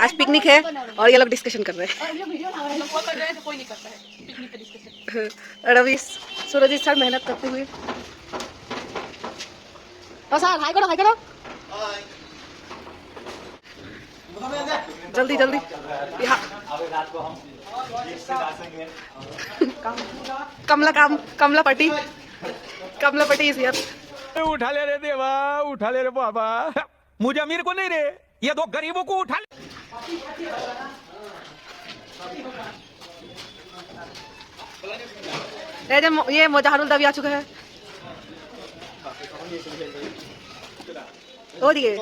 आज पिकनिक है और ये लोग डिस्कशन कर रहे हैं। और अभी सूरजीत सर मेहनत करते हुए। सर हाय करो, हाय करो। जल्दी जल्दी यहाँ कमला पट्टी इस यार। उठा ले रे देवा, उठा ले रे बाबा, मुझे अमीर को नहीं रे, ये दो गरीबों को उठा ले। ये मोजाहरुल दावी आ चुका है। ओ दिए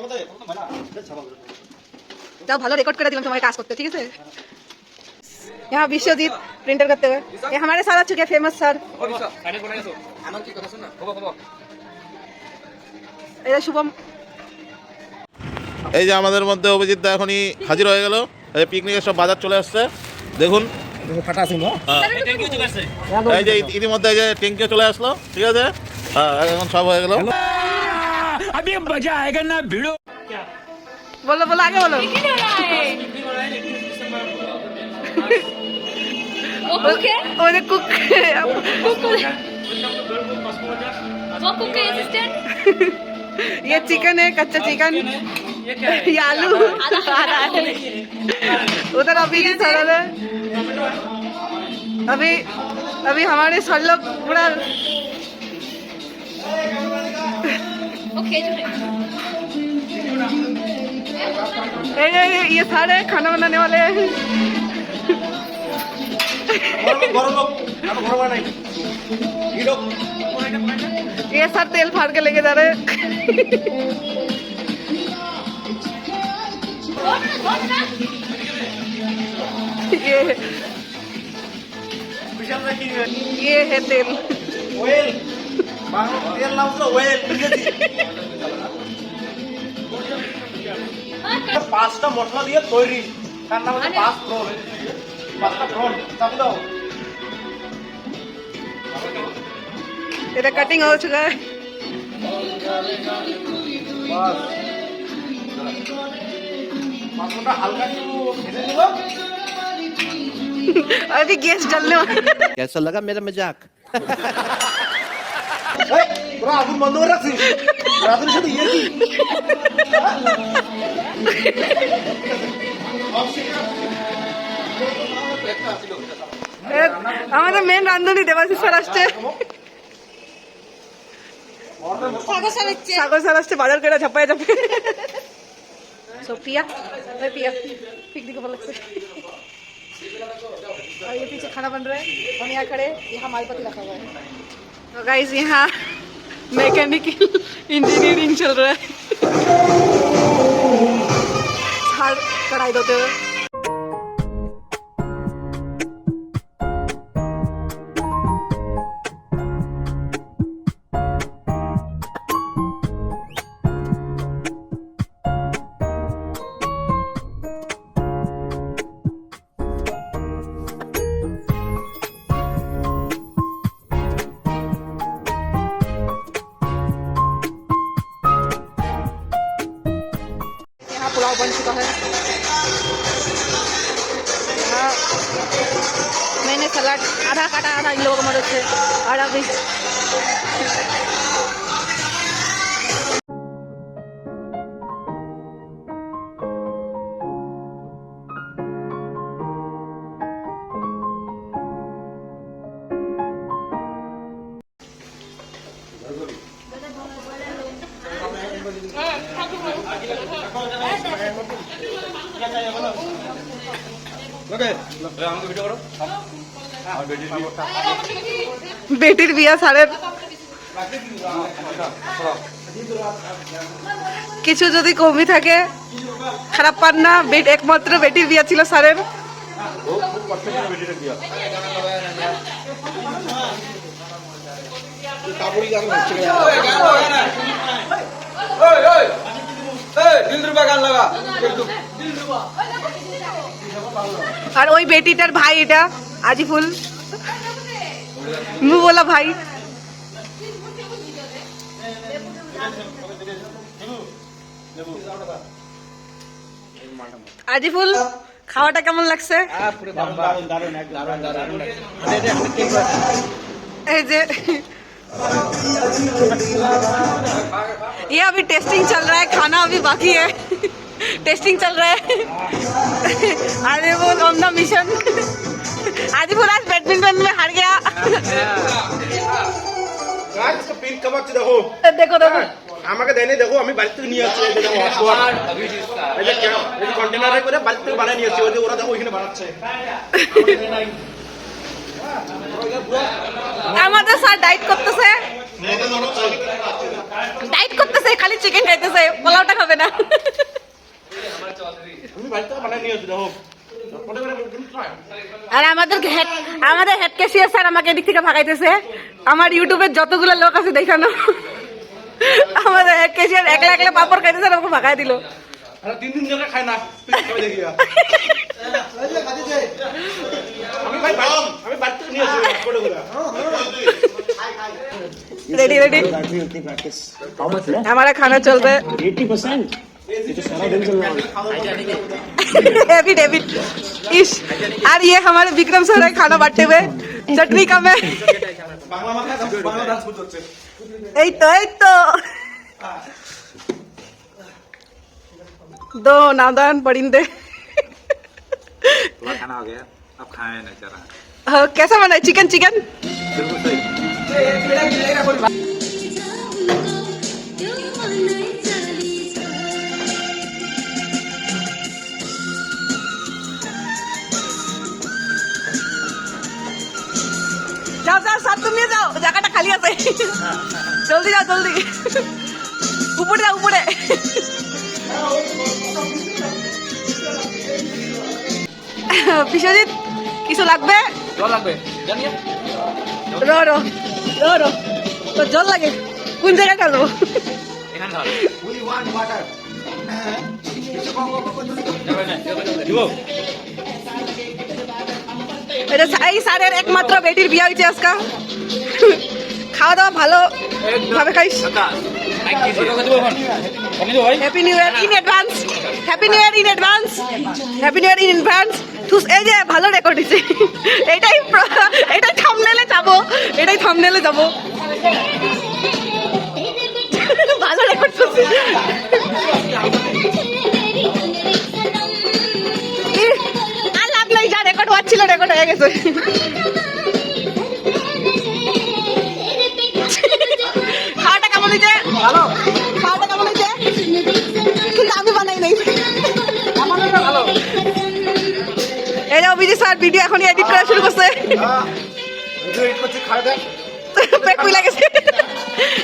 যাও ভালো রেকর্ড করে দিলাম তোমাকে কাজ করতে, ঠিক আছে। यहाँ विश्वजीत प्रिंटर करते हुए, ये हमारे साथ आ चुके हैं फेमस सर। এটা শুভম। এই যে আমাদের মধ্যে অভিজিৎ দা এখনই হাজির হয়ে গেল। এই পিকনিকের সব বাজার চলে আসছে, দেখুন। এই যে ইতিমধ্যে এই যে ট্যাঙ্কিও চলে আসলো, ঠিক আছে। হ্যাঁ, এখন সব হয়ে গেল। अभी मजा आएगा ना भिड़ो। बोलो बोलो आगे बोलो। ओरे कुक वो कुक के असिस्टेंट। ये चिकन है, कच्चा चिकन। ये आलू आधा है। उधर अभी की सरल है। अभी हमारे सर लोग पूरा ये सारे खाना बनाने वाले हैं। ये सर तेल फाड़ के लेके जा रहे हैं। ये है तेल। পাঁচটা মশলা দিয়ে তৈরি, তার নাম হচ্ছে পাঁচটা ফ্রন। দাও এটা कटिंग हो चुका है। মাংসটা হালকা একটু ভেজে নিব। अभी गैस जलने वाला। कैसा लगा मेरा मजाक? তোরা আগুন বন্ধ করে রাখছিস, রাতের সাথে ইয়ে কি? আমাদের মেন রান্ধনি দেবাশিস স্যার আসছে। সাগর স্যার আসছে বাজার করে ঝাপায় ঝাপায়। पिया पिकनिक को लगता है। और ये पीछे खाना बन रहा है, हम यहाँ खड़े, यहाँ मालपत्ती रखा हुआ है। तो गाइस यहाँ मैकेनिकल इंजीनियरिंग चल रहा है। कढ़ाई धोते हुए पुलाव बन चुका है। यहाँ मैंने सलाद आधा काटा, आधा इन लोगों की मदद से। और अभी বেটির বিয়া সারের কিছু যদি কমি থাকে খারাপ পান না, একমাত্র বেটির বিয়া ছিল সারের। আর ওই বেটিটার ভাই এটা আজিফুল, মুহ बोला भाई। আজিফুল খাওয়াটা কেমন লাগছে? এই যে ये अभी टेस्टिंग चल रहा है, खाना अभी बाकी है। टेस्टिंग चल रहा है। Adipur on the mission. Adipur आज बैडमिंटन में हार गया। इसका पिन कब अच्छे देखो देखो देखो আমাকে দেয়নি দেখো আমি বাড়ি থেকে নিয়ে আসছি এই যে দেখো এই যে কন্টেনারে করে বাড়ি থেকে বানিয়ে নিয়ে আসছি ওই যে ওরা দেখো ওইখানে বানাচ্ছে আমাদের স্যার ডাইট করতেছে, ডাইট করতেছে, খালি চিকেন খাইতেছে, পোলাওটা খাবে না। আমি বাড়ি থেকে বানিয়ে নিয়ে আসছি দেখো আর আমাদের হেড ক্যাশিয়ার স্যার আমাকে এদিক থেকে ভাগাইতেছে। আমার ইউটিউবের যতগুলো লোক আছে দেখানো, আমাদের হেড ক্যাশিয়ার একলা একলা পাপড় খাইতেছে, আমাকে ভাগাই দিল। আরে 3 ধরে খায় না খাবে দেখি আমি বাড়ি থেকে নিয়ে আসছি ফটো করে रेडी रेडी हमारा खाना चल रहा है 80%। ये तो सारा दिन चलने वाला हैवी डेविड इश। और ये हमारे विक्रम सर है खाना बांटते हुए, चटनी कम है। বাংলা মাথা বাংলা ডান্স করতে এই তো दो नादान परिंदे। खाना हो गया, अब खाए ना जरा। कैसा बना है चिकन? चिकन যাও যাও স্যার, তুমি যাও, জায়গাটা খালি আছে। জলদি যাও জলদি, উপরে যাও উপরে। বিশ্বজিৎ কিছু লাগবে? জল লাগবে জানিয়ে রো রো রো রো তো জল লাগে কোন জায়গায় ঢালবো? এখানে ধর উই ওয়ান্ট ওয়াটার দিব এটা এই স্যারের একমাত্র বেটির বিয়ে হয়েছে আজকা। খাওয়া দাওয়া ভালো ভাবে খাইস। Happy new year in advance, happy new year in advance, happy new year in advance. এই যে ভালো রেকর্ড হয়েছে, এটাই থাম্বনেলে যাবো, এটাই থাম্বনেলে যাবো। ভালো রেকর্ড করছে। আর লাভ নাই, যা রেকর্ড হচ্ছিল রেকর্ড হয়ে গেছে। খাওয়াটা কেমন হয়েছে? ভালো। খাওয়াটা কেমন হয়েছে? কিন্তু আমি বানাই নাই। ভালো। এই যে অভিজিৎ স্যার ভিডিও এখনই এডিট করা শুরু করছে। ভিডিও এডিট করতে খায় দেখ পেট ফুলে গেছে।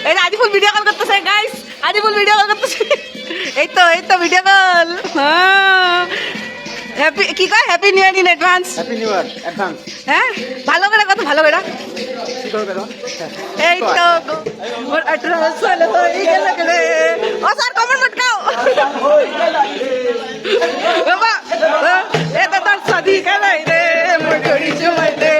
এই যে আদিফুল ভিডিও কল করতেছে গাইস, আদিফুল ভিডিও কল করতেছে। এই তো ভিডিও কল। হ্যাঁ হ্যাপি কি কয়? Happy new year in advance. Happy new year advance হ্যাঁ ভালো করে কত ভালো করে। কি করবে দাও এই তো মোর 18 সাল হয়ে গেল রে। ও স্যার কমেন্ট মটকাও বাবা, এটা তার শাদি কালাই রে মোর জড়ি জমাই দে।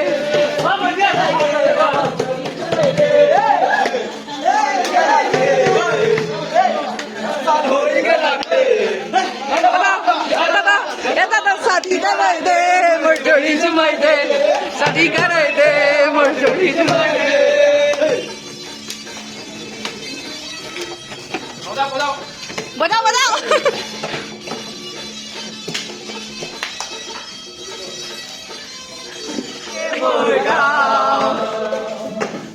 এটা তার শাদি কালাই দে মোর জড়ি জমাই দে, শাদি কালাই দে মোর জড়ি জমাই দে। बजाओ बजाओ।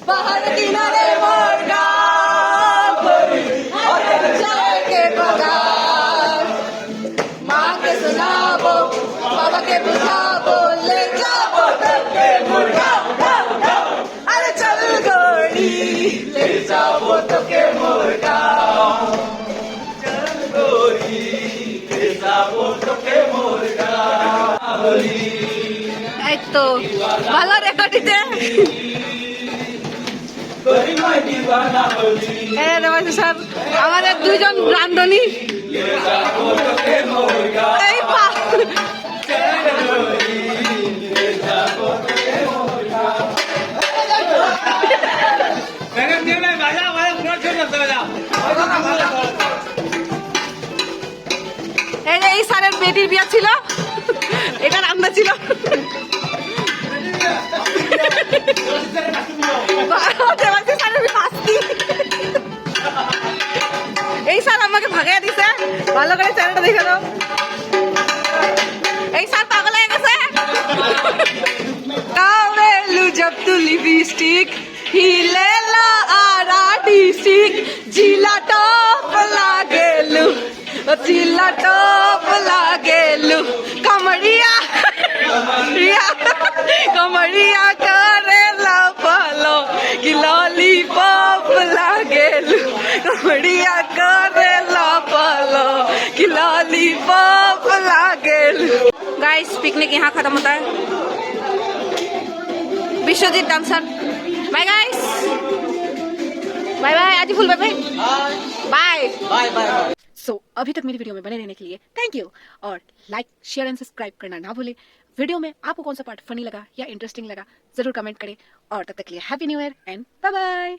बाहर किनारे मुर्गा चाय के बगान, माँ के सुनाबो बाबा के बुझाबो, ले जाबो तब के मुर्गा। अरे चल गोरी ले जाबो तब के मुर्गा। এই তো ভালো রেকর্ড দিতে। স্যার আমাদের দুইজন রান্ধনী এই এই স্যারের বেটির বিয়া ছিল, এটা রান্না ছিল। এই স্যার আমাকে ভাগাইয়া দিছে, ভালো করে চ্যানেলটা দেখে দাও। এই স্যার পাগল হয়ে গেছে। কাবেলু জব তু লিপস্টিক হিলেলা আরা ডিস্ট্রিক্ট জিলা টপ লাগেলু, জিলা টপ লাগেলু। কমড়িয়া কমড়িয়া করেলা ফলো কি ললিপপ লাগেলু, কমড়িয়া করেলা ফলো কি लॉलीपॉप लागेल। गाइस पिकनिक यहाँ खत्म होता है। Vishwajeet dancer bye guys, bye bye आज full bye bye bye bye bye. So अभी तक मेरी वीडियो में बने रहने के लिए थैंक यू, और लाइक शेयर एंड सब्सक्राइब करना ना भूलें। वीडियो में आपको कौन सा पार्ट फनी लगा या इंटरेस्टिंग लगा जरूर कमेंट करें, और तब तक के लिए happy new year and bye bye.